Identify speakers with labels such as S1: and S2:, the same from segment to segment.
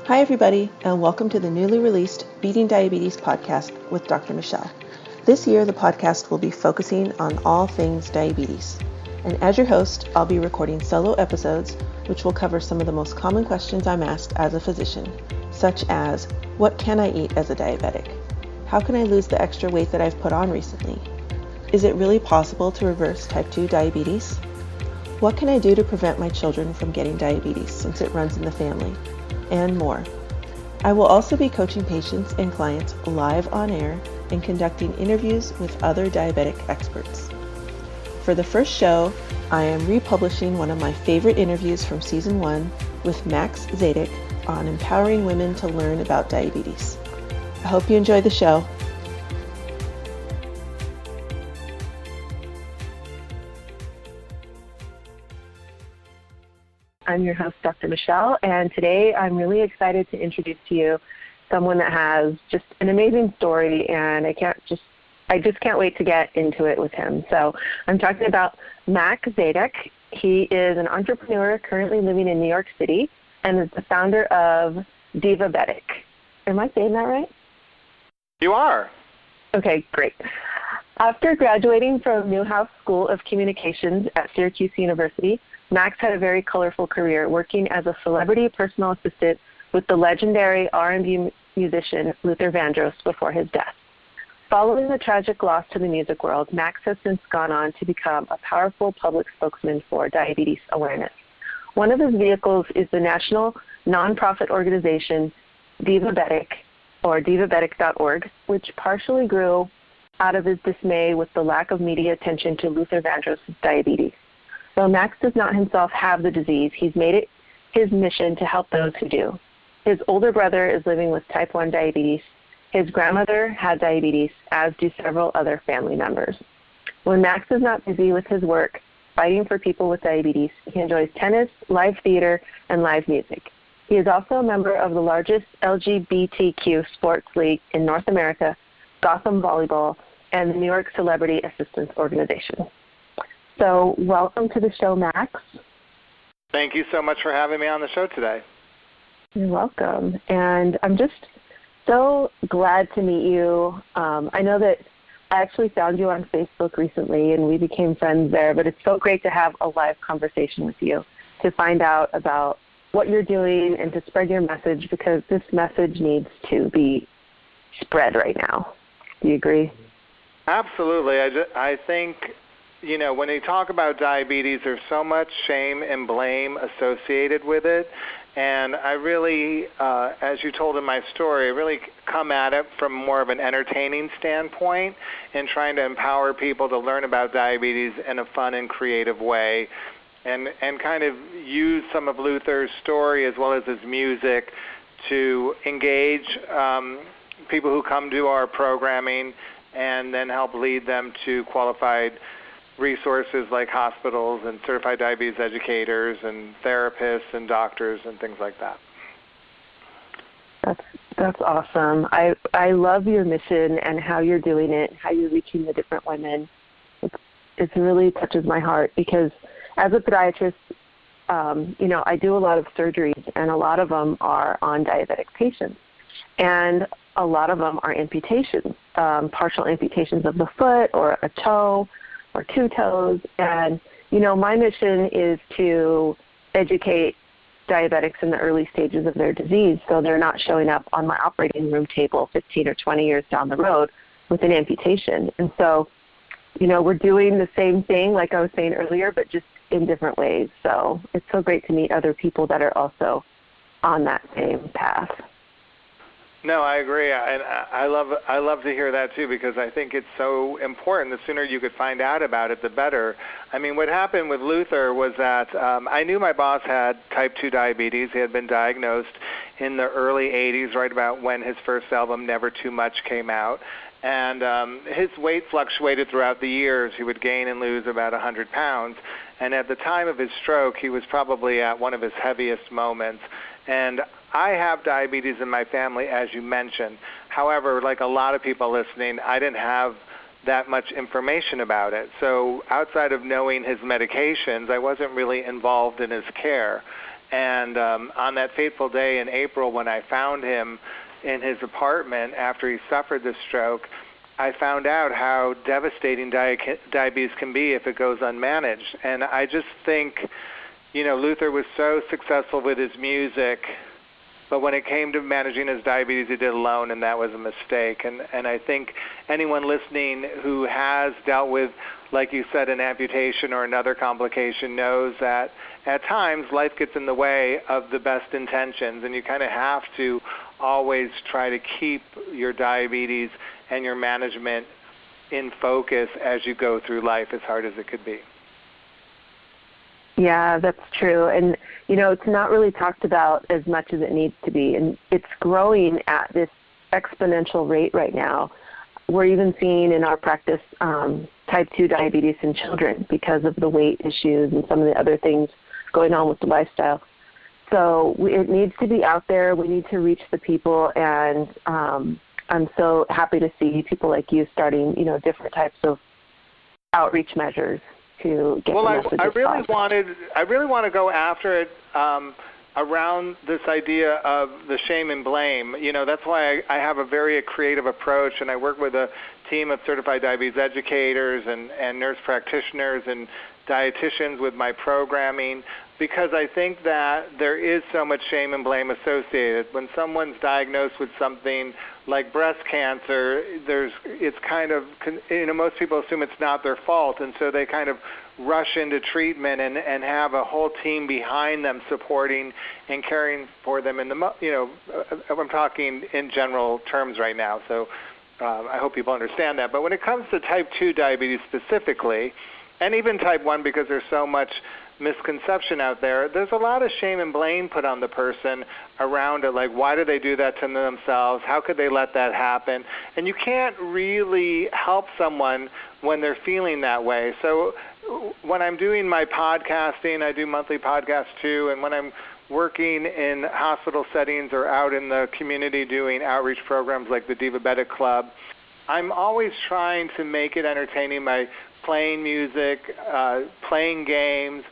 S1: Hi everybody, and welcome to the newly released Beating Diabetes podcast with Dr. Michele. This year the podcast will be focusing on all things diabetes. And as your host, I'll be recording solo episodes which will cover some of the most common questions I'm asked as a physician, such as, what can I eat as a diabetic? How can I lose the extra weight that I've put on recently? Is it really possible to reverse type 2 diabetes? What can I do to prevent my children from getting diabetes since it runs in the family? And more. I will also be coaching patients and clients live on air and conducting interviews with other diabetic experts. For the first show, I am republishing one of my favorite interviews from season 1 with Max Szadek on empowering women to learn about diabetes. I hope you enjoy the show. I'm your host, Dr. Michele, and today I'm really excited to introduce to you someone that has just an amazing story, and I just can't wait to get into it with him. So I'm talking about Max Szadek. He is an entrepreneur currently living in New York City and is the founder of Divabetic. Am I saying that right?
S2: You are.
S1: Okay, great. After graduating from Newhouse School of Communications at Syracuse University, Max had a very colorful career working as a celebrity personal assistant with the legendary R&B musician Luther Vandross before his death. Following the tragic loss to the music world, Max has since gone on to become a powerful public spokesman for diabetes awareness. One of his vehicles is the national nonprofit organization Divabetic, or divabetic.org, which partially grew out of his dismay with the lack of media attention to Luther Vandross' diabetes. Though Max does not himself have the disease, he's made it his mission to help those who do. His older brother is living with type 1 diabetes. His grandmother had diabetes, as do several other family members. When Max is not busy with his work fighting for people with diabetes, he enjoys tennis, live theater, and live music. He is also a member of the largest LGBTQ sports league in North America, Gotham Volleyball, and the New York Celebrity Assistance Organization. So welcome to the show, Max.
S2: Thank you so much for having me on the show today.
S1: You're welcome. And I'm just so glad to meet you. I know that I actually found you on Facebook recently, and we became friends there, but it's so great to have a live conversation with you to find out about what you're doing and to spread your message, because this message needs to be spread right now. Do you agree?
S2: Absolutely. I think, when you talk about diabetes, there's so much shame and blame associated with it. And I really, as you told in my story, really come at it from more of an entertaining standpoint and trying to empower people to learn about diabetes in a fun and creative way, and kind of use some of Luther's story as well as his music to engage people who come to our programming and then help lead them to qualified resources like hospitals and certified diabetes educators and therapists and doctors and things like that.
S1: That's awesome. I love your mission and how you're doing it, how you're reaching the different women. It really touches my heart because as a podiatrist, I do a lot of surgeries, and a lot of them are on diabetic patients. And a lot of them are amputations, partial amputations of the foot or a toe or two toes. And, my mission is to educate diabetics in the early stages of their disease so they're not showing up on my operating room table 15 or 20 years down the road with an amputation. And so, we're doing the same thing, like I was saying earlier, but just in different ways. So it's so great to meet other people that are also on that same path.
S2: No, I agree, and I love to hear that too, because I think it's so important. The sooner you could find out about it, the better. I mean, what happened with Luther was that I knew my boss had type 2 diabetes. He had been diagnosed in the early 80s, right about when his first album, Never Too Much, came out. And his weight fluctuated throughout the years. He would gain and lose about 100 pounds. And at the time of his stroke, he was probably at one of his heaviest moments. And I have diabetes in my family, as you mentioned. However, like a lot of people listening, I didn't have that much information about it. So outside of knowing his medications, I wasn't really involved in his care. And on that fateful day in April when I found him in his apartment after he suffered the stroke, I found out how devastating diabetes can be if it goes unmanaged. And I just think, Luther was so successful with his music, but when it came to managing his diabetes, he did it alone, and that was a mistake. And I think anyone listening who has dealt with, like you said, an amputation or another complication knows that at times life gets in the way of the best intentions, and you kind of have to always try to keep your diabetes and your management in focus as you go through life, as hard as it could be.
S1: Yeah, that's true. And, it's not really talked about as much as it needs to be. And it's growing at this exponential rate right now. We're even seeing in our practice type 2 diabetes in children because of the weight issues and some of the other things going on with the lifestyle. So it needs to be out there. We need to reach the people. And I'm so happy to see people like you starting, different types of outreach measures to get the message across.
S2: I really want to go after it around this idea of the shame and blame. That's why I have a very creative approach, and I work with a team of certified diabetes educators and nurse practitioners and dietitians with my programming, because I think that there is so much shame and blame associated. When someone's diagnosed with something like breast cancer, it's kind of, most people assume it's not their fault, and so they kind of rush into treatment and have a whole team behind them supporting and caring for them. I'm talking in general terms right now, so I hope people understand that. But when it comes to type 2 diabetes specifically, and even type 1, because there's so much misconception out there, there's a lot of shame and blame put on the person around it, like why did they do that to themselves? How could they let that happen? And you can't really help someone when they're feeling that way. So when I'm doing my podcasting, I do monthly podcasts too, and when I'm working in hospital settings or out in the community doing outreach programs like the Divabetic Club, I'm always trying to make it entertaining by playing music, playing games,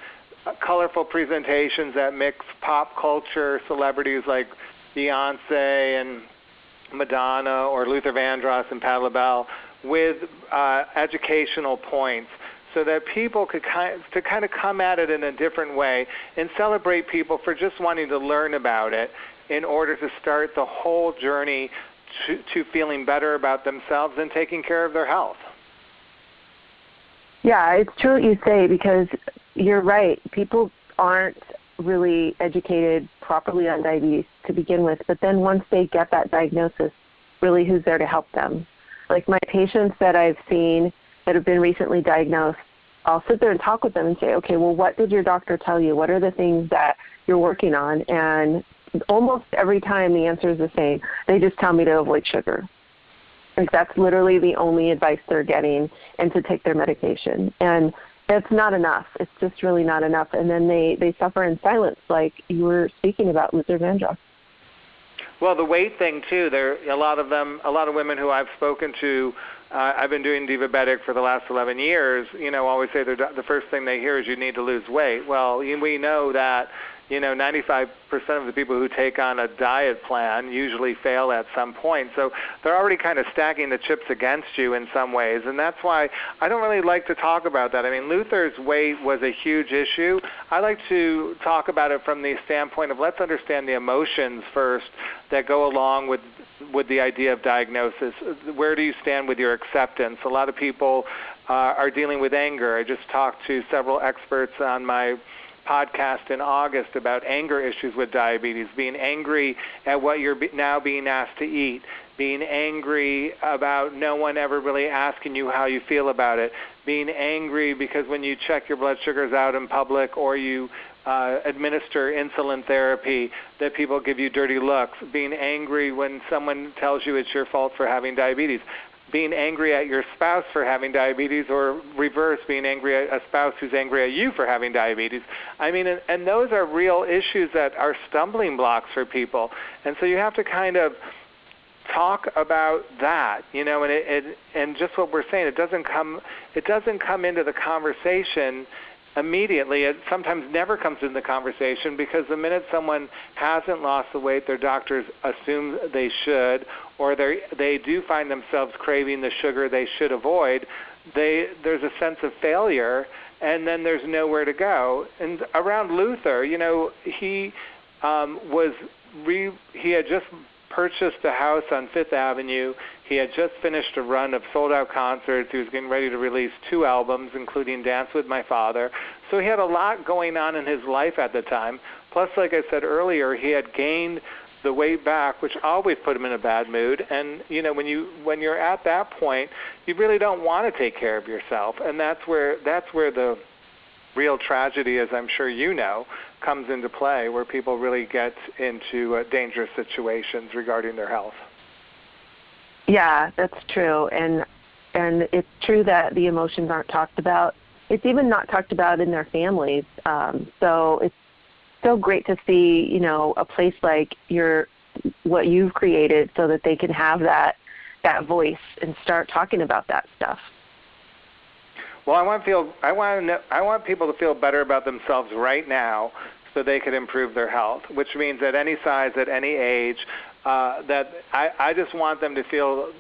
S2: colorful presentations that mix pop culture celebrities like Beyonce and Madonna or Luther Vandross and Pat LaBelle with educational points, so that people could kind of come at it in a different way and celebrate people for just wanting to learn about it in order to start the whole journey to feeling better about themselves and taking care of their health.
S1: Yeah, it's true what you say, because you're right. People aren't really educated properly on diabetes to begin with, but then once they get that diagnosis, really who's there to help them? Like my patients that I've seen that have been recently diagnosed, I'll sit there and talk with them and say, okay, well, what did your doctor tell you? What are the things that you're working on? And almost every time the answer is the same. They just tell me to avoid sugar. Like that's literally the only advice they're getting, and to take their medication. And it's not enough. It's just really not enough. And then they suffer in silence, like you were speaking about, Luther Vandross.
S2: Well, the weight thing too. There a lot of women who I've spoken to. I've been doing Divabetic for the last 11 years. Always say the first thing they hear is you need to lose weight. Well, we know that 95% of the people who take on a diet plan usually fail at some point. So they're already kind of stacking the chips against you in some ways, and that's why I don't really like to talk about that. I mean, Luther's weight was a huge issue. I like to talk about it from the standpoint of let's understand the emotions first that go along with the idea of diagnosis. Where do you stand with your acceptance? A lot of people are dealing with anger. I just talked to several experts on my podcast in August about anger issues with diabetes, being angry at what you're now being asked to eat, being angry about no one ever really asking you how you feel about it, being angry because when you check your blood sugars out in public or you administer insulin therapy that people give you dirty looks, being angry when someone tells you it's your fault for having diabetes, being angry at your spouse for having diabetes, or reverse, being angry at a spouse who's angry at you for having diabetes. I mean, and those are real issues that are stumbling blocks for people. And so you have to kind of talk about that, and just what we're saying, it doesn't come into the conversation immediately. It sometimes never comes into the conversation because the minute someone hasn't lost the weight their doctors assume they should, or they do find themselves craving the sugar they should avoid, there's a sense of failure, and then there's nowhere to go. And around Luther, he he had just purchased a house on Fifth Avenue. He had just finished a run of sold-out concerts. He was getting ready to release 2 albums, including Dance with My Father. So he had a lot going on in his life at the time. Plus, like I said earlier, he had gained the weight back, which always put him in a bad mood. And when you're at that point, you really don't want to take care of yourself, and that's where the real tragedy, as I'm sure you know, comes into play, where people really get into dangerous situations regarding their health.
S1: Yeah, that's true, and it's true that the emotions aren't talked about. It's even not talked about in their families. So it's so great to see, a place like what you've created, so that they can have that voice and start talking about that stuff.
S2: Well, I want people to feel better about themselves right now, so they can improve their health. Which means at any size, at any age, that I just want them to feel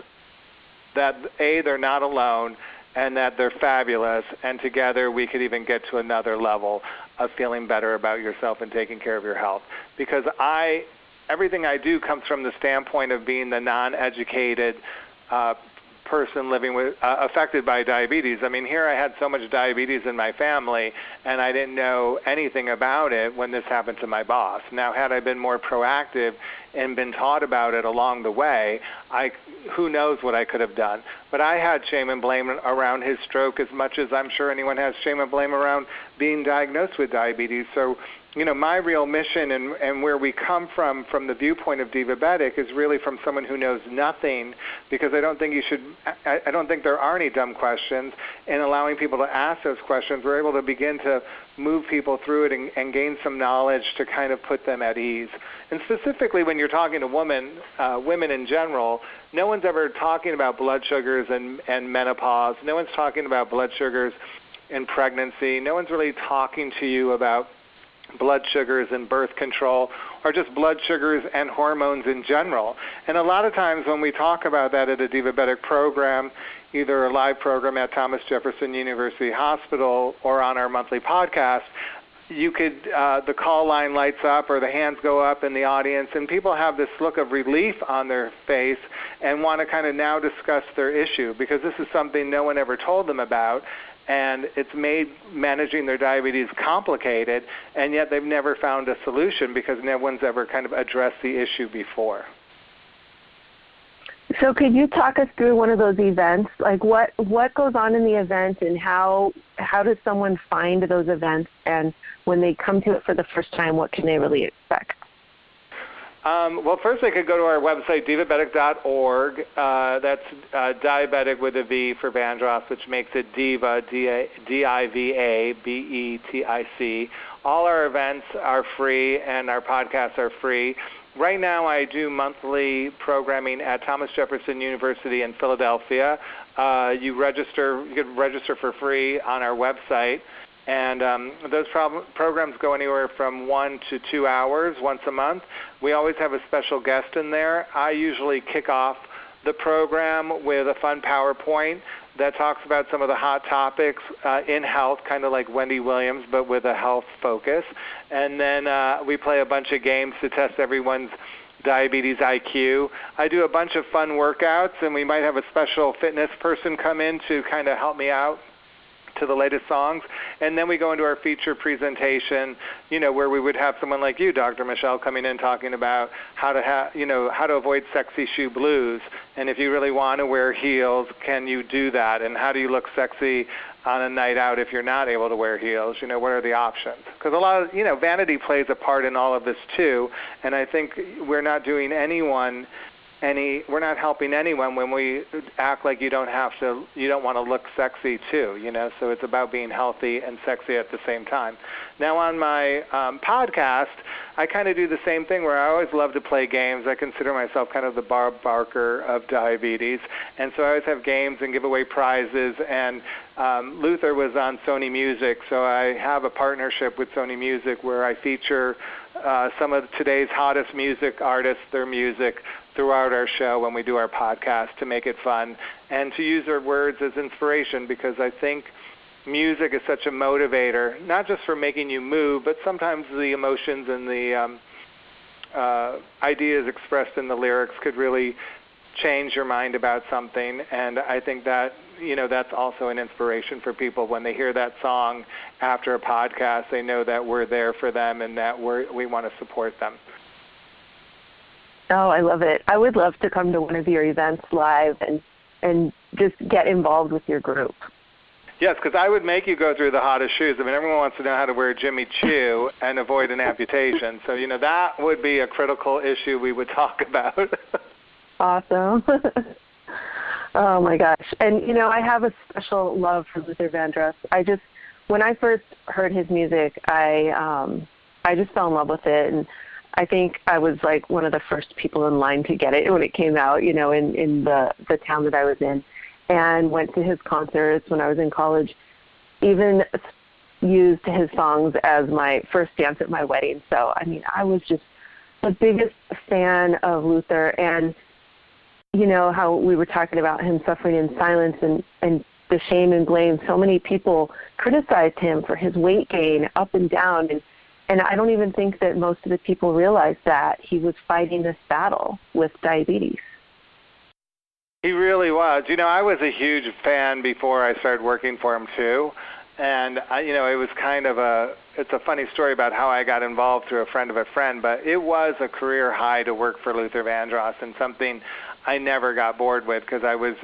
S2: that they're not alone, and that they're fabulous, and together we could even get to another level of feeling better about yourself and taking care of your health. Because everything I do comes from the standpoint of being the non-educated person living with affected by diabetes. I mean, here I had so much diabetes in my family, and I didn't know anything about it when this happened to my boss. Now, had I been more proactive and been taught about it along the way, who knows what I could have done. But I had shame and blame around his stroke as much as I'm sure anyone has shame and blame around being diagnosed with diabetes. So, my real mission and where we come from the viewpoint of Divabetic, is really from someone who knows nothing, because I don't think there are any dumb questions. In allowing people to ask those questions, we're able to begin to move people through it and gain some knowledge to kind of put them at ease. And specifically when you're talking to women in general, no one's ever talking about blood sugars and menopause. No one's talking about blood sugars in pregnancy. No one's really talking to you about blood sugars and birth control, or just blood sugars and hormones in general. And a lot of times when we talk about that at a Divabetic program, either a live program at Thomas Jefferson University Hospital or on our monthly podcast, the call line lights up or the hands go up in the audience, and people have this look of relief on their face and want to kind of now discuss their issue, because this is something no one ever told them about. And it's made managing their diabetes complicated, and yet they've never found a solution because no one's ever kind of addressed the issue before.
S1: So could you talk us through one of those events? Like what goes on in the event, and how does someone find those events? And when they come to it for the first time, what can they really expect?
S2: Well, first they could go to our website, divabetic.org. That's diabetic with a V for Vandross, which makes it Diva, D-I-V-A-B-E-T-I-C. All our events are free, and our podcasts are free. Right now I do monthly programming at Thomas Jefferson University in Philadelphia. You can register for free on our website. And those programs go anywhere from 1 to 2 hours once a month. We always have a special guest in there. I usually kick off the program with a fun PowerPoint that talks about some of the hot topics in health, kind of like Wendy Williams, but with a health focus. And then we play a bunch of games to test everyone's diabetes IQ. I do a bunch of fun workouts, and we might have a special fitness person come in to kind of help me out to the latest songs. And then we go into our feature presentation, where we would have someone like you, Dr. Michele, coming in talking about how to avoid sexy shoe blues. And if you really want to wear heels, can you do that? And how do you look sexy on a night out if you're not able to wear heels? What are the options? Because a lot of, vanity plays a part in all of this too. And I think we're not doing anyone we're not helping anyone when we act like you don't want to look sexy too, so it's about being healthy and sexy at the same time. Now on my podcast, I kind of do the same thing where I always love to play games. I consider myself kind of the Bob Barker of diabetes, and so I always have games and give away prizes, and Luther was on Sony Music, so I have a partnership with Sony Music where I feature some of today's hottest music artists, their music, throughout our show when we do our podcast to make it fun and to use their words as inspiration, because I think music is such a motivator, not just for making you move, but sometimes the emotions and the ideas expressed in the lyrics could really change your mind about something. And I think that, that's also an inspiration for people. When they hear that song after a podcast, they know that we're there for them and that we want to support them.
S1: Oh, I love it. I would love to come to one of your events live and just get involved with your group.
S2: Yes, because I would make you go through the hottest shoes. I mean, everyone wants to know how to wear Jimmy Choo and avoid an amputation. So, that would be a critical issue we would talk about.
S1: Awesome. Oh, my gosh. And, I have a special love for Luther Vandross. When I first heard his music, I just fell in love with it. And I think I was like one of the first people in line to get it when it came out, in the town that I was in, and went to his concerts when I was in college, even used his songs as my first dance at my wedding. So, I was just the biggest fan of Luther, and, how we were talking about him suffering in silence and the shame and blame. So many people criticized him for his weight gain up and down, and I don't even think that most of the people realized that he was fighting this battle with diabetes.
S2: He really was. I was a huge fan before I started working for him too. And, it was kind of it's a funny story about how I got involved through a friend of a friend, but it was a career high to work for Luther Vandross, and something I never got bored with, because I was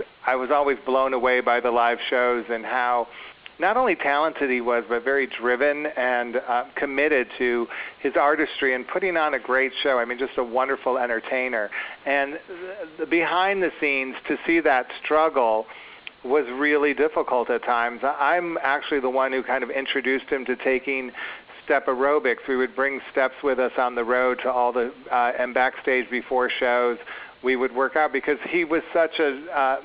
S2: always blown away by the live shows and how not only talented he was, but very driven and committed to his artistry and putting on a great show. Just a wonderful entertainer. And the behind the scenes, to see that struggle was really difficult at times. I'm actually the one who kind of introduced him to taking step aerobics. We would bring steps with us on the road to all the and backstage before shows. We would work out, because he was such a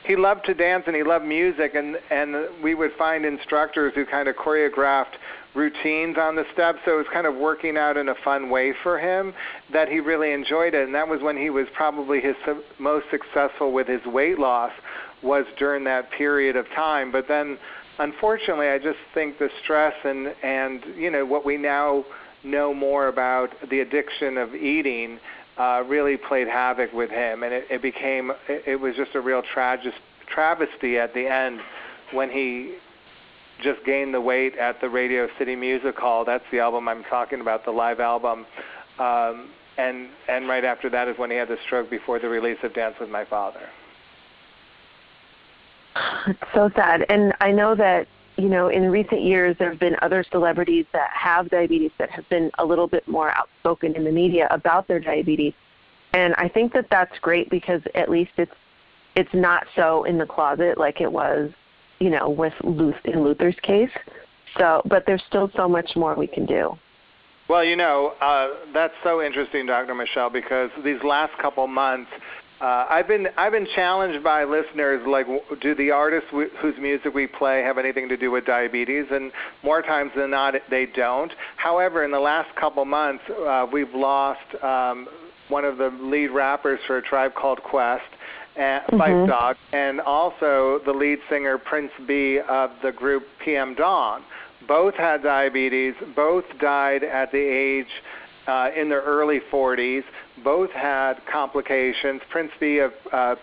S2: he loved to dance and he loved music, and we would find instructors who kind of choreographed routines on the steps, so it was kind of working out in a fun way for him that he really enjoyed it. And that was when he was probably his most successful with his weight loss, was during that period of time. But then, unfortunately, I just think the stress and what we now know more about the addiction of eating really played havoc with him, and it was just a real travesty at the end when he just gained the weight at the Radio City Music Hall. That's the album I'm talking about, the live album, and right after that is when he had the stroke before the release of Dance with My Father.
S1: It's so sad, and I know that in recent years, there have been other celebrities that have diabetes that have been a little bit more outspoken in the media about their diabetes. And I think that that's great, because at least it's not so in the closet like it was, with in Luther's case. So, but there's still so much more we can do.
S2: Well, that's so interesting, Dr. Michele, because these last couple months, I've been challenged by listeners, like, do the artists whose music we play have anything to do with diabetes? And more times than not, they don't. However, in the last couple months, we've lost one of the lead rappers for A Tribe Called Quest, Phife Dawg, and also the lead singer Prince B of the group PM Dawn. Both had diabetes. Both died at the age in their early 40s. Both had complications. Prince B of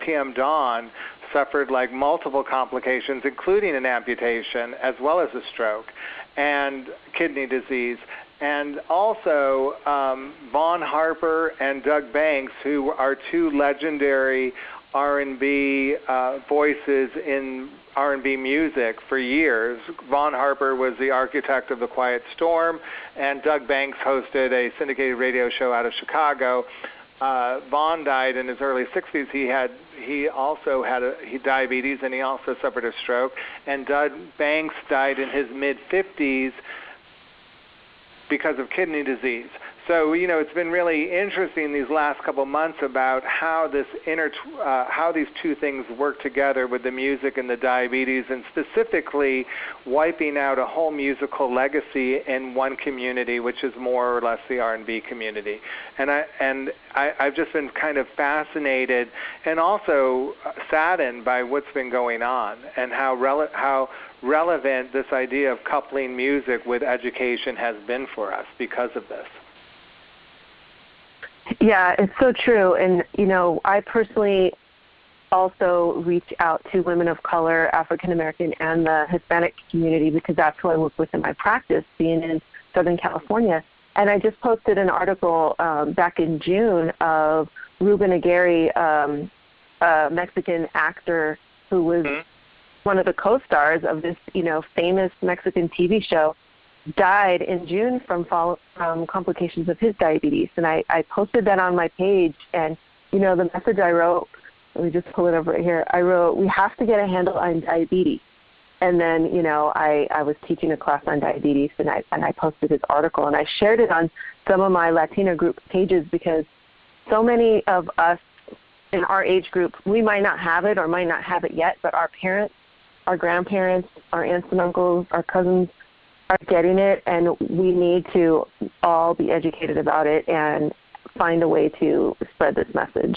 S2: PM Dawn suffered multiple complications, including an amputation, as well as a stroke and kidney disease. And also Vaughn Harper and Doug Banks, who are two legendary R&B voices in R&B music for years. Vaughn Harper was the architect of The Quiet Storm, and Doug Banks hosted a syndicated radio show out of Chicago. Vaughn died in his early 60s, he also had diabetes, and he also suffered a stroke. And Doug Banks died in his mid-50s because of kidney disease. So, it's been really interesting these last couple months about how how these two things work together with the music and the diabetes, and specifically wiping out a whole musical legacy in one community, which is more or less the R&B community. And I've just been kind of fascinated and also saddened by what's been going on and how relevant this idea of coupling music with education has been for us because of this.
S1: Yeah, it's so true. And, I personally also reach out to women of color, African American, and the Hispanic community because that's who I work with in my practice, being in Southern California. And I just posted an article back in June of Ruben Aguirre, a Mexican actor who was one of the co-stars of this, famous Mexican TV show, died in June from complications of his diabetes. And I posted that on my page, and, the message I wrote, let me just pull it up right here. I wrote, we have to get a handle on diabetes. And then, I was teaching a class on diabetes, and I posted this article, and I shared it on some of my Latina group pages because so many of us in our age group, we might not have it or might not have it yet, but our parents, our grandparents, our aunts and uncles, our cousins, are getting it, and we need to all be educated about it and find a way to spread this message.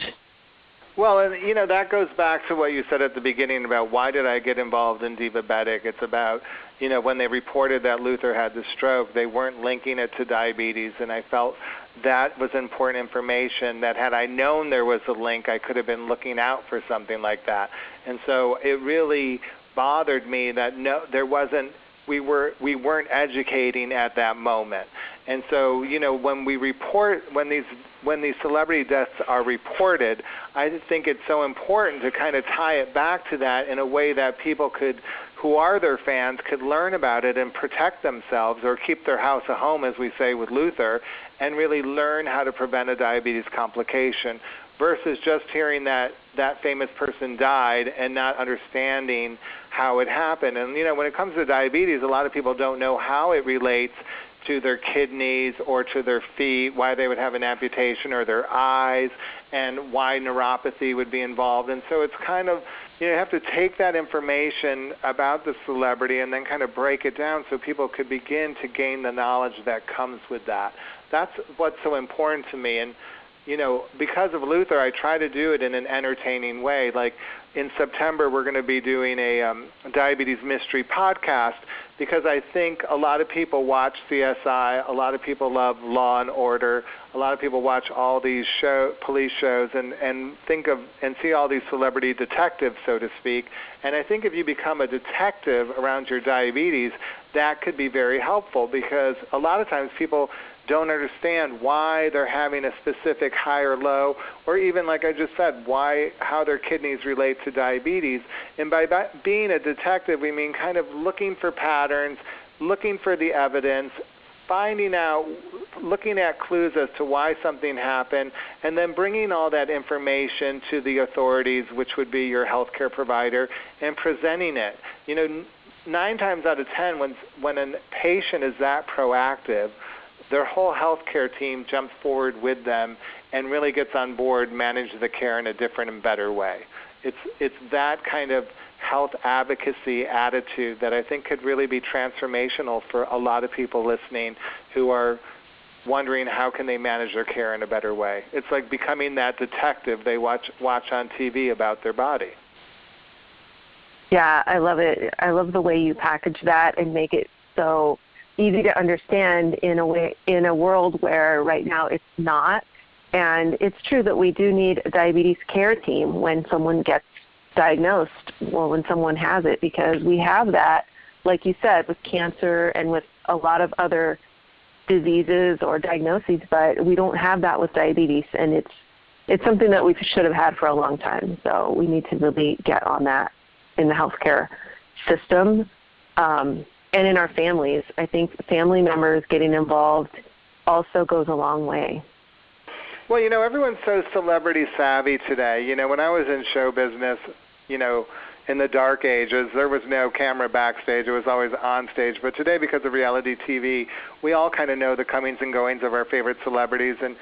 S2: Well, and that goes back to what you said at the beginning about why did I get involved in Divabetic. It's about, when they reported that Luther had the stroke, they weren't linking it to diabetes, and I felt that was important information that had I known there was a link, I could have been looking out for something like that. And so it really bothered me that we weren't educating at that moment. And so, when these celebrity deaths are reported, I think it's so important to kind of tie it back to that in a way that people who are their fans could learn about it and protect themselves or keep their house a home, as we say with Luther, and really learn how to prevent a diabetes complication versus just hearing that famous person died and not understanding how it happened. And, when it comes to diabetes, a lot of people don't know how it relates to their kidneys or to their feet, why they would have an amputation, or their eyes, and why neuropathy would be involved. And so it's kind of, you have to take that information about the celebrity and then kind of break it down so people could begin to gain the knowledge that comes with that. That's what's so important to me. And because of Luther, I try to do it in an entertaining way. Like in September, we're going to be doing a diabetes mystery podcast because I think a lot of people watch CSI, a lot of people love Law and Order, a lot of people watch all these police shows and think of and see all these celebrity detectives, so to speak. And I think if you become a detective around your diabetes, that could be very helpful because a lot of times people don't understand why they're having a specific high or low, or even, like I just said, how their kidneys relate to diabetes. And by being a detective, we mean kind of looking for patterns, looking for the evidence, finding out, looking at clues as to why something happened, and then bringing all that information to the authorities, which would be your healthcare provider, and presenting it. 9 times out of 10, when a patient is that proactive, their whole healthcare team jumps forward with them and really gets on board, manages the care in a different and better way. It's that kind of health advocacy attitude that I think could really be transformational for a lot of people listening who are wondering how can they manage their care in a better way. It's like becoming that detective they watch on TV about their body.
S1: Yeah, I love it. I love the way you package that and make it so easy to understand in a world where right now it's not. And it's true that we do need a diabetes care team when someone gets diagnosed or when someone has it, because we have that, like you said, with cancer and with a lot of other diseases or diagnoses, but we don't have that with diabetes, and it's something that we should have had for a long time. So we need to really get on that in the healthcare system. And in our families, I think family members getting involved also goes a long way.
S2: Well, everyone's so celebrity savvy today. When I was in show business, in the dark ages, there was no camera backstage. It was always on stage. But today, because of reality TV, we all kind of know the comings and goings of our favorite celebrities. And,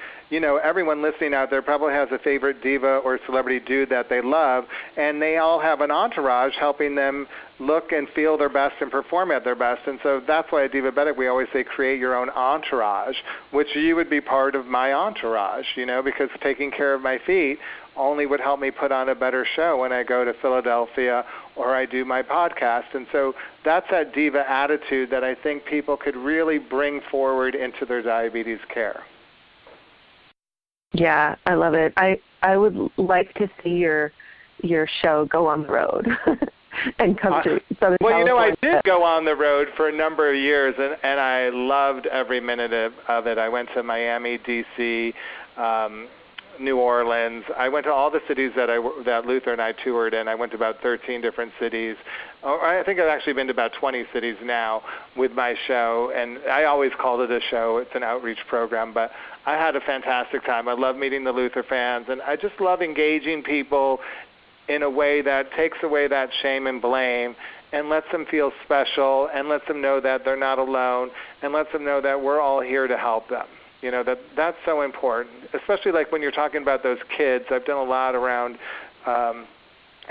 S2: everyone listening out there probably has a favorite diva or celebrity dude that they love, and they all have an entourage helping them look and feel their best and perform at their best. And so that's why at Divabetic we always say create your own entourage, which you would be part of my entourage, because taking care of my feet only would help me put on a better show when I go to Philadelphia or I do my podcast. And so that's that diva attitude that I think people could really bring forward into their diabetes care.
S1: Yeah, I love it. I would like to see your show go on the road and come to Southern California.
S2: I did go on the road for a number of years, and I loved every minute of it. I went to Miami, D.C., New Orleans. I went to all the cities that Luther and I toured in. I went to about 13 different cities. I think I've actually been to about 20 cities now with my show, and I always called it a show. It's an outreach program, but I had a fantastic time. I love meeting the Luther fans, and I just love engaging people in a way that takes away that shame and blame and lets them feel special and lets them know that they're not alone and lets them know that we're all here to help them. That's so important, especially like when you're talking about those kids. I've done a lot around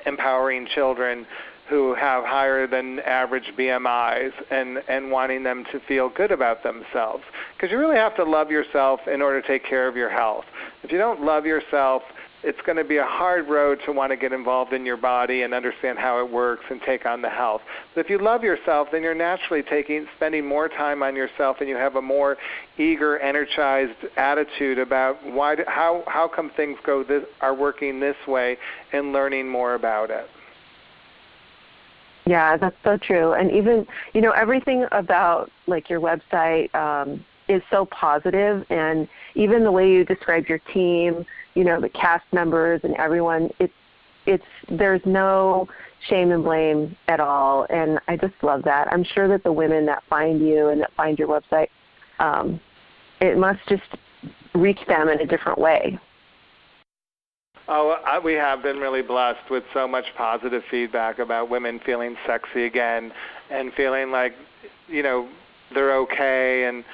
S2: empowering children who have higher than average BMIs and wanting them to feel good about themselves. Because you really have to love yourself in order to take care of your health. If you don't love yourself, it's going to be a hard road to want to get involved in your body and understand how it works and take on the health. But if you love yourself, then you're naturally spending more time on yourself, and you have a more eager, energized attitude about how come things are working this way, and learning more about it.
S1: Yeah, that's so true. And even, everything about like your website is so positive, and even the way you describe your team, the cast members and everyone, there's no shame and blame at all, and I just love that. I'm sure that the women that find you and that find your website, it must just reach them in a different way.
S2: Oh, we have been really blessed with so much positive feedback about women feeling sexy again and feeling like, they're okay, and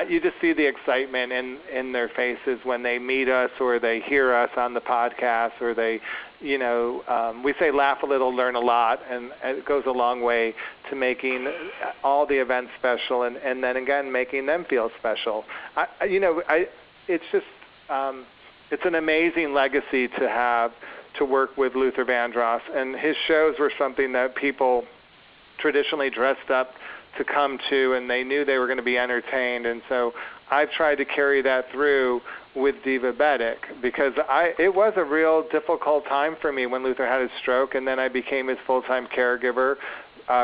S2: you just see the excitement in their faces when they meet us or they hear us on the podcast, or they, we say laugh a little, learn a lot, and it goes a long way to making all the events special, and then again making them feel special. It's just it's an amazing legacy to have to work with Luther Vandross, and his shows were something that people traditionally dressed up to come to, and they knew they were going to be entertained. And so I've tried to carry that through with Divabetic, because it was a real difficult time for me when Luther had his stroke, and then I became his full-time caregiver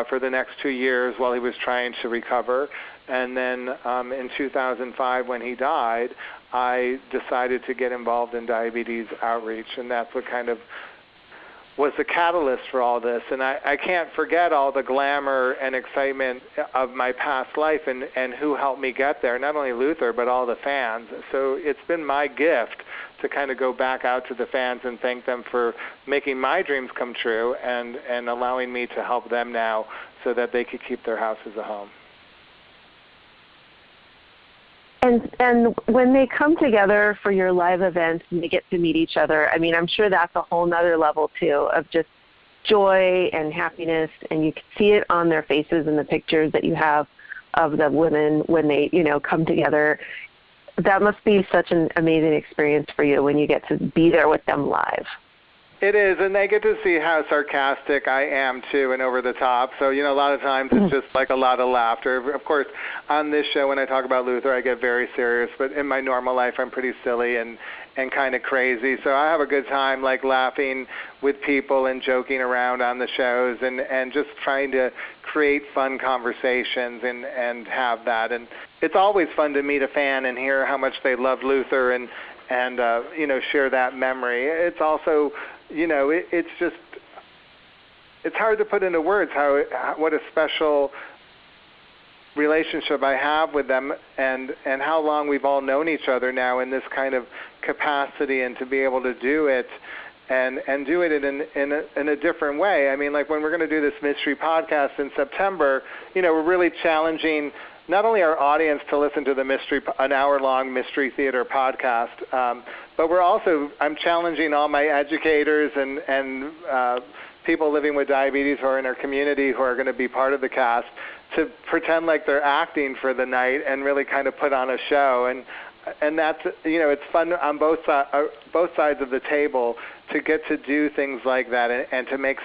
S2: for the next 2 years while he was trying to recover. And then in 2005, when he died, I decided to get involved in diabetes outreach, and that's what kind of was the catalyst for all this. And I can't forget all the glamour and excitement of my past life and who helped me get there, not only Luther, but all the fans. So it's been my gift to kind of go back out to the fans and thank them for making my dreams come true and allowing me to help them now so that they could keep their house as a home.
S1: And when they come together for your live events and they get to meet each other, I mean, I'm sure that's a whole nother level, too, of just joy and happiness, and you can see it on their faces in the pictures that you have of the women when they, come together. That must be such an amazing experience for you when you get to be there with them live.
S2: It is, and they get to see how sarcastic I am, too, and over the top. So, a lot of times it's just like a lot of laughter. Of course, on this show, when I talk about Luther, I get very serious. But in my normal life, I'm pretty silly and kind of crazy. So I have a good time, like, laughing with people and joking around on the shows and just trying to create fun conversations and have that. And it's always fun to meet a fan and hear how much they love Luther and share that memory. It's also, it's just, it's hard to put into words what a special relationship I have with them and how long we've all known each other now in this kind of capacity and to be able to do it and do it in a different way. I mean, like when we're going to do this mystery podcast in September, we're really challenging not only our audience to listen to an hour-long mystery theater podcast, but I'm challenging all my educators and people living with diabetes who are in our community who are going to be part of the cast to pretend like they're acting for the night and really kind of put on a show. And that's, it's fun on both sides of the table to get to do things like that and to make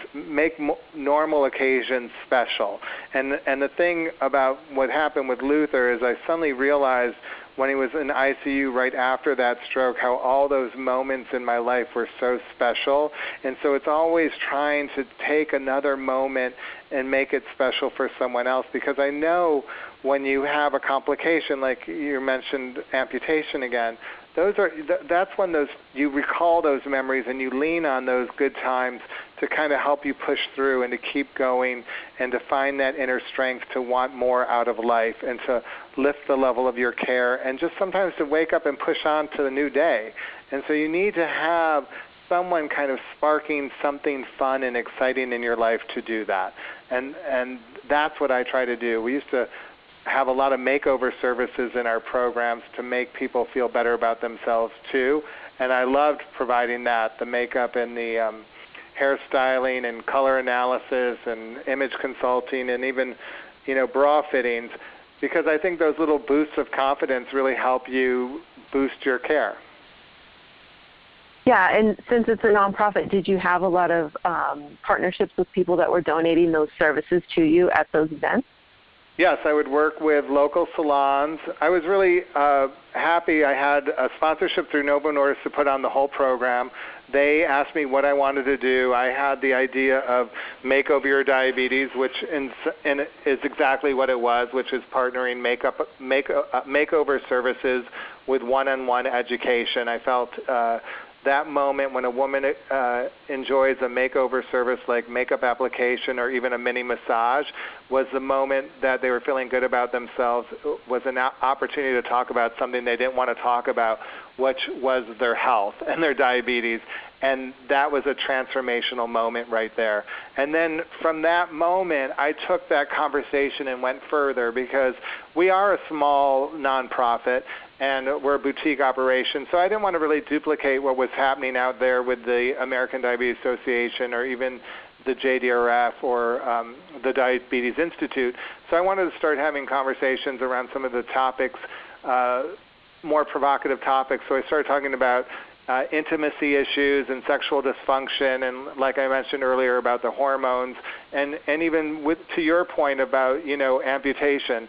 S2: normal occasions special. And the thing about what happened with Luther is I suddenly realized when he was in ICU right after that stroke how all those moments in my life were so special. And so it's always trying to take another moment and make it special for someone else, because I know when you have a complication, like you mentioned amputation again, that's when you recall those memories and you lean on those good times to kind of help you push through and to keep going and to find that inner strength to want more out of life and to lift the level of your care and just sometimes to wake up and push on to the new day. And so you need to have someone kind of sparking something fun and exciting in your life to do that. And that's what I try to do. We used to have a lot of makeover services in our programs to make people feel better about themselves too. And I loved providing that, the makeup and the hairstyling and color analysis and image consulting and even, bra fittings, because I think those little boosts of confidence really help you boost your care.
S1: Yeah, and since it's a nonprofit, did you have a lot of partnerships with people that were donating those services to you at those events?
S2: Yes, I would work with local salons. I was really happy. I had a sponsorship through Novo Nordisk to put on the whole program. They asked me what I wanted to do. I had the idea of Make Over Your Diabetes, which is exactly what it was, which is partnering makeover services with one-on-one education. I felt that moment when a woman enjoys a makeover service like makeup application or even a mini massage was the moment that they were feeling good about themselves, was an opportunity to talk about something they didn't want to talk about, which was their health and their diabetes. And that was a transformational moment right there. And then from that moment, I took that conversation and went further, because we are a small nonprofit and we're a boutique operation. So I didn't want to really duplicate what was happening out there with the American Diabetes Association or even the JDRF or the Diabetes Institute. So I wanted to start having conversations around some of the topics, more provocative topics. So I started talking about intimacy issues and sexual dysfunction, and like I mentioned earlier about the hormones, and even to your point about amputation,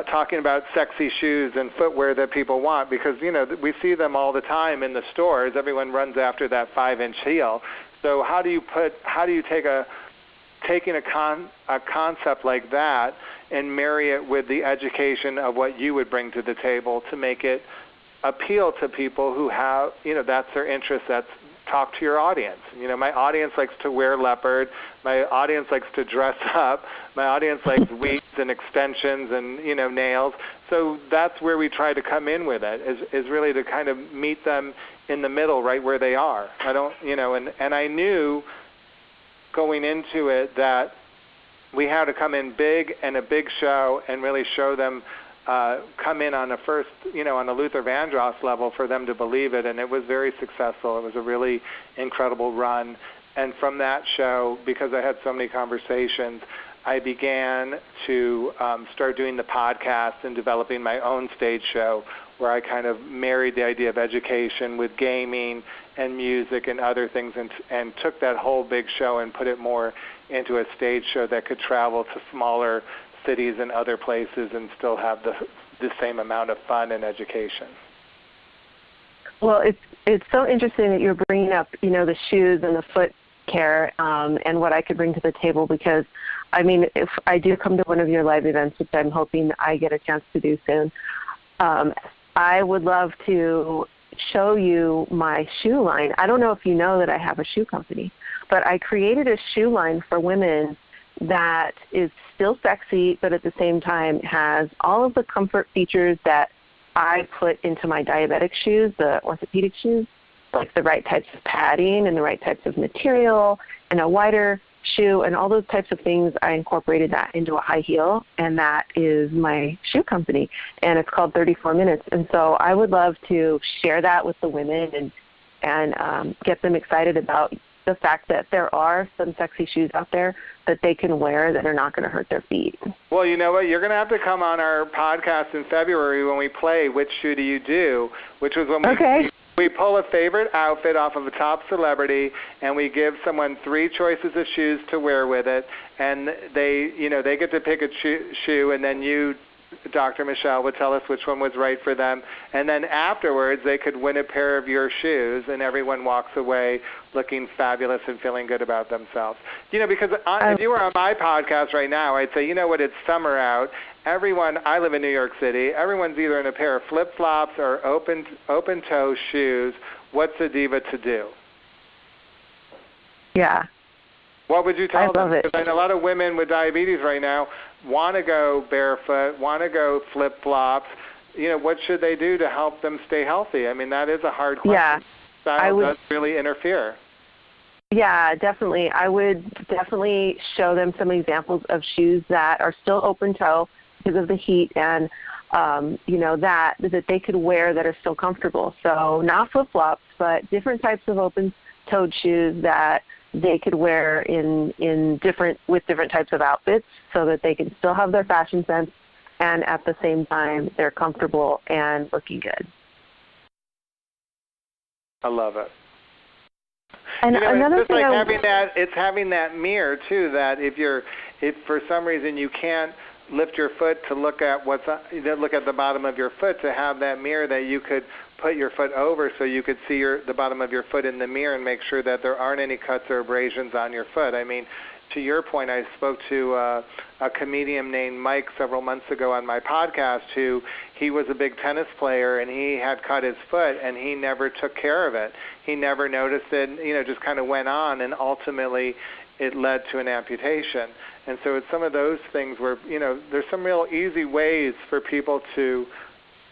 S2: talking about sexy shoes and footwear that people want, because we see them all the time in the stores. Everyone runs after that 5-inch heel. So how do you take taking a concept like that and marry it with the education of what you would bring to the table to make it appeal to people who have, that's their interest. That's talk to your audience. My audience likes to wear leopard. My audience likes to dress up. My audience likes weaves and extensions and, nails. So that's where we try to come in with it, is really to kind of meet them in the middle, right where they are. And I knew going into it that we had to come in big and a big show and really show them, come in on on the Luther Vandross level for them to believe it, and it was very successful. It was a really incredible run. And from that show, because I had so many conversations, I began to start doing the podcast and developing my own stage show, where I kind of married the idea of education with gaming and music and other things, and took that whole big show and put it more into a stage show that could travel to smaller cities and other places and still have the same amount of fun and education.
S1: Well, it's so interesting that you're bringing up, the shoes and the foot care and what I could bring to the table, because, if I do come to one of your live events, which I'm hoping I get a chance to do soon, I would love to show you my shoe line. I don't know if you know that I have a shoe company, but I created a shoe line for women that is still sexy, but at the same time has all of the comfort features that I put into my diabetic shoes, the orthopedic shoes, like the right types of padding and the right types of material and a wider shoe and all those types of things. I incorporated that into a high heel, and that is my shoe company, and it's called 34 Minutes. And so I would love to share that with the women and get them excited about the fact that there are some sexy shoes out there that they can wear that are not going to hurt their feet.
S2: Well, you know what? You're going to have to come on our podcast in February when we play Which Shoe Do You Do, which was when we pull a favorite outfit off of a top celebrity, and we give someone 3 choices of shoes to wear with it, and they get to pick a shoe, and then you, Dr. Michele, would tell us which one was right for them, and then afterwards they could win a pair of your shoes, and everyone walks away looking fabulous and feeling good about themselves. Because if you were on my podcast right now, I'd say, you know what, it's summer out. Everyone, I live in New York City, everyone's either in a pair of flip-flops or open-toe shoes. What's a diva to do?
S1: Yeah.
S2: What would you tell them?
S1: Love it.
S2: Because I know a lot of women with diabetes right now want to go barefoot, want to go flip-flops. What should they do to help them stay healthy? I mean, that is a hard question.
S1: Yeah.
S2: Style does really interfere.
S1: Yeah, definitely. I would definitely show them some examples of shoes that are still open-toe because of the heat and, that they could wear that are still comfortable. So not flip-flops, but different types of open-toed shoes that they could wear with different types of outfits so that they can still have their fashion sense and at the same time they're comfortable and looking good.
S2: I love it.
S1: And another
S2: it's
S1: thing
S2: it's having that mirror too, that if for some reason you can't lift your foot to look at the bottom of your foot, to have that mirror that you could put your foot over so you could see the bottom of your foot in the mirror and make sure that there aren't any cuts or abrasions on your foot. I mean, to your point, I spoke to a comedian named Mike several months ago on my podcast he was a big tennis player, and he had cut his foot, and he never took care of it. He never noticed it, just kind of went on, and ultimately it led to an amputation. And so it's some of those things where, there's some real easy ways for people to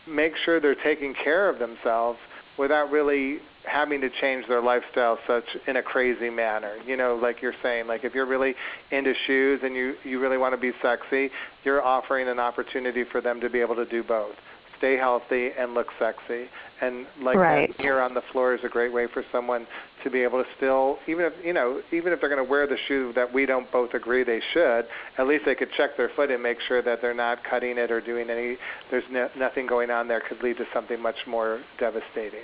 S2: make sure they're taking care of themselves without really having to change their lifestyle in a crazy manner. Like you're saying, like if you're really into shoes and you really want to be sexy, you're offering an opportunity for them to be able to do both. Stay healthy and look sexy. And that mirror on the floor is a great way for someone to be able to still, even if they're going to wear the shoe that we don't both agree they should, at least they could check their foot and make sure that they're not cutting it or doing there's nothing going on there could lead to something much more devastating.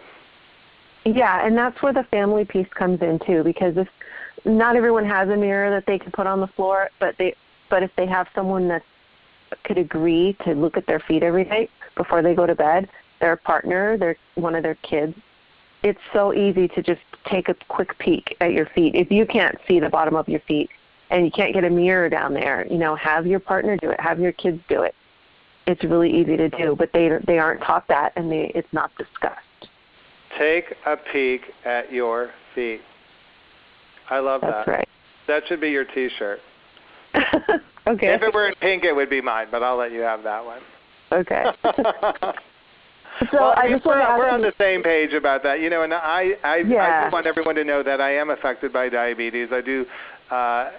S1: Yeah, and that's where the family piece comes in too, because if not everyone has a mirror that they can put on the floor, but if they have someone that could agree to look at their feet every night before they go to bed, their partner, one of their kids, it's so easy to just take a quick peek at your feet. If you can't see the bottom of your feet and you can't get a mirror down there, have your partner do it, have your kids do it. It's really easy to do, but they aren't taught that, and it's not discussed.
S2: Take a peek at your feet. I love that.
S1: That's right.
S2: That should be your T-shirt.
S1: Okay.
S2: If it were in pink, it would be mine, but I'll let you have that one.
S1: Okay. So
S2: well,
S1: I just want to ask
S2: we're on the same page about that, and I want everyone to know that I am affected by diabetes. I do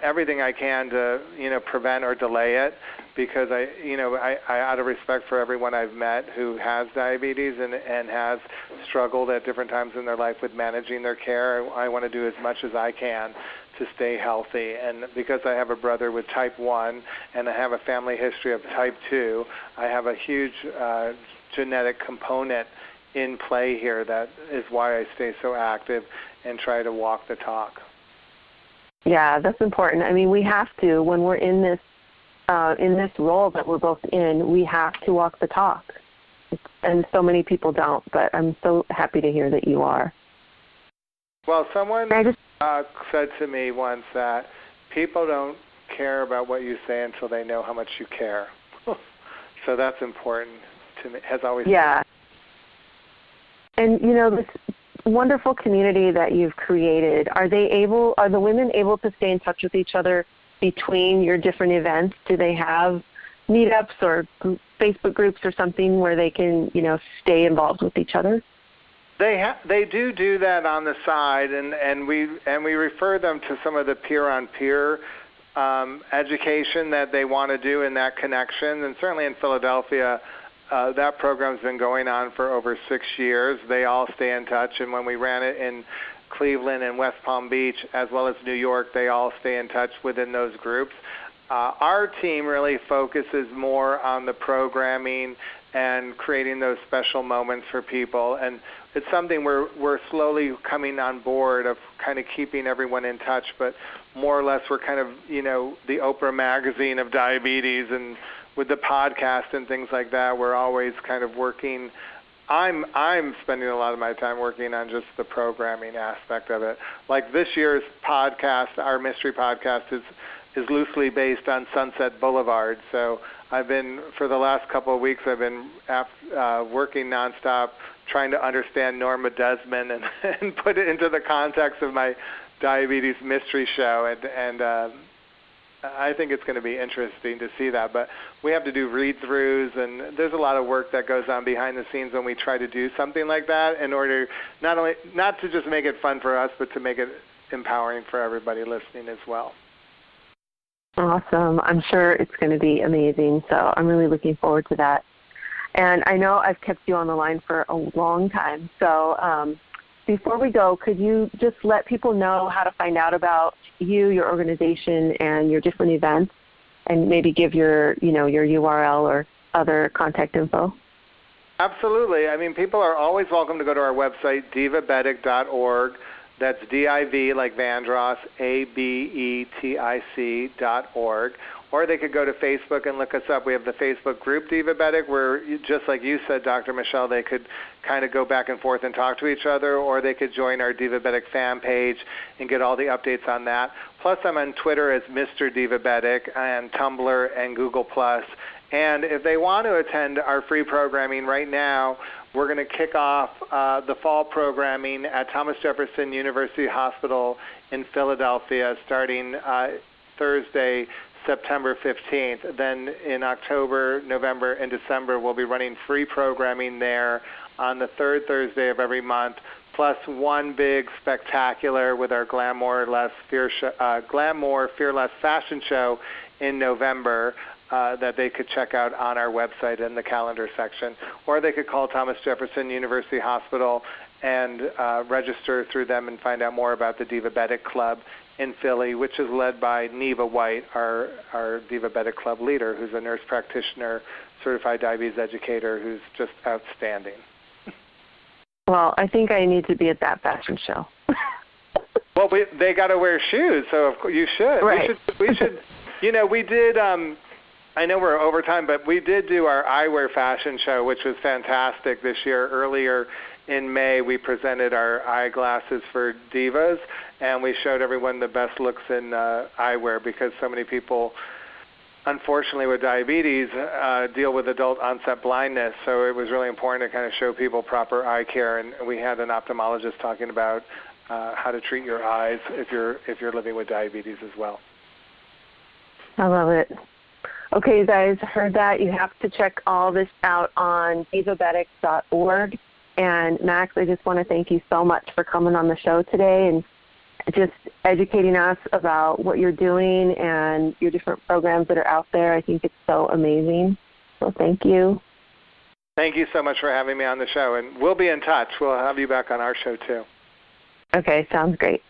S2: everything I can to, prevent or delay it, because I out of respect for everyone I've met who has diabetes and has struggled at different times in their life with managing their care, I want to do as much as I can to stay healthy. And because I have a brother with type 1 and I have a family history of type 2, I have a huge genetic component in play here. That is why I stay so active and try to walk the talk.
S1: Yeah, that's important. I mean, we have to, when we're in this role that we're both in, we have to walk the talk. And so many people don't, but I'm so happy to hear that you are.
S2: Well, someone said to me once that people don't care about what you say until they know how much you care. So that's important to me, has always been.
S1: Yeah. And, this wonderful community that you've created, are the women able to stay in touch with each other between your different events? Do they have meetups or Facebook groups or something where they can, stay involved with each other?
S2: They do that on the side, and we refer them to some of the peer-on-peer education that they want to do in that connection. And certainly in Philadelphia, that program's been going on for over 6 years. They all stay in touch, and when we ran it in Cleveland and West Palm Beach, as well as New York, they all stay in touch within those groups. Our team really focuses more on the programming and creating those special moments for people, and it's something we're slowly coming on board of kind of keeping everyone in touch, but more or less we're kind of, the Oprah magazine of diabetes, and with the podcast and things like that, we're always kind of working. I'm spending a lot of my time working on just the programming aspect of it. Like this year's podcast, our mystery podcast is loosely based on Sunset Boulevard. So for the last couple of weeks, I've been working nonstop trying to understand Norma Desmond and put it into the context of my diabetes mystery show. And I think it's going to be interesting to see that. But we have to do read-throughs, and there's a lot of work that goes on behind the scenes when we try to do something like that in order not to just make it fun for us, but to make it empowering for everybody listening as well.
S1: Awesome. I'm sure it's going to be amazing. So I'm really looking forward to that. And I know I've kept you on the line for a long time. So before we go, could you just let people know how to find out about you, your organization, and your different events, and maybe give your URL or other contact info?
S2: Absolutely. I mean, people are always welcome to go to our website, divabetic.org. That's D-I-V like Vandross, ABETIC.org. Or they could go to Facebook and look us up. We have the Facebook group Divabetic, where, just like you said, Dr. Michele, they could kind of go back and forth and talk to each other, or they could join our Divabetic fan page and get all the updates on that. Plus, I'm on Twitter as Mr. Divabetic, and Tumblr and Google+. And if they want to attend our free programming right now, we're going to kick off the fall programming at Thomas Jefferson University Hospital in Philadelphia starting Thursday, September 15th. Then in October, November, and December, we'll be running free programming there on the third Thursday of every month, plus one big spectacular with our Glamour Fearless fashion show in November that they could check out on our website in the calendar section. Or they could call Thomas Jefferson University Hospital and register through them and find out more about the Divabetic Club in Philly, which is led by Neva White, our Divabetic Club leader, who's a nurse practitioner, certified diabetes educator, who's just outstanding.
S1: Well, I think I need to be at that fashion show.
S2: Well, they got to wear shoes, so of course you should.
S1: Right.
S2: We should. We did. I know we're over time, but we did do our eyewear fashion show, which was fantastic this year. Earlier in May, we presented our eyeglasses for divas, and we showed everyone the best looks in eyewear because so many people, unfortunately, with diabetes deal with adult onset blindness. So it was really important to kind of show people proper eye care, and we had an ophthalmologist talking about how to treat your eyes if you're living with diabetes as well.
S1: I love it. Okay, you guys heard that. You have to check all this out on divabetic.org. And Max, I just want to thank you so much for coming on the show today and just educating us about what you're doing and your different programs that are out there. I think it's so amazing. So thank you.
S2: Thank you so much for having me on the show. And we'll be in touch. We'll have you back on our show too.
S1: Okay, sounds great.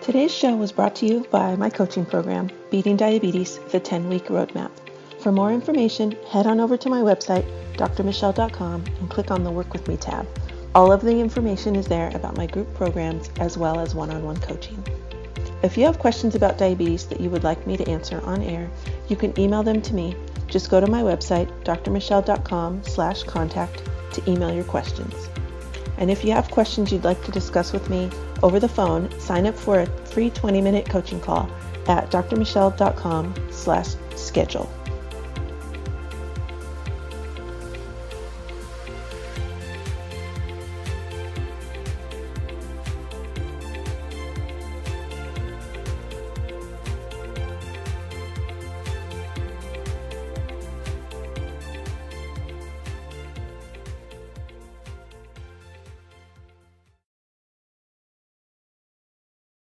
S3: Today's show was brought to you by my coaching program, Beating Diabetes, the 10-Week Roadmap. For more information, head on over to my website, drmichele.com, and click on the Work With Me tab. All of the information is there about my group programs as well as one-on-one coaching. If you have questions about diabetes that you would like me to answer on air, you can email them to me. Just go to my website, drmichele.com/contact, to email your questions. And if you have questions you'd like to discuss with me over the phone, sign up for a free 20-minute coaching call at drmichele.com/schedule.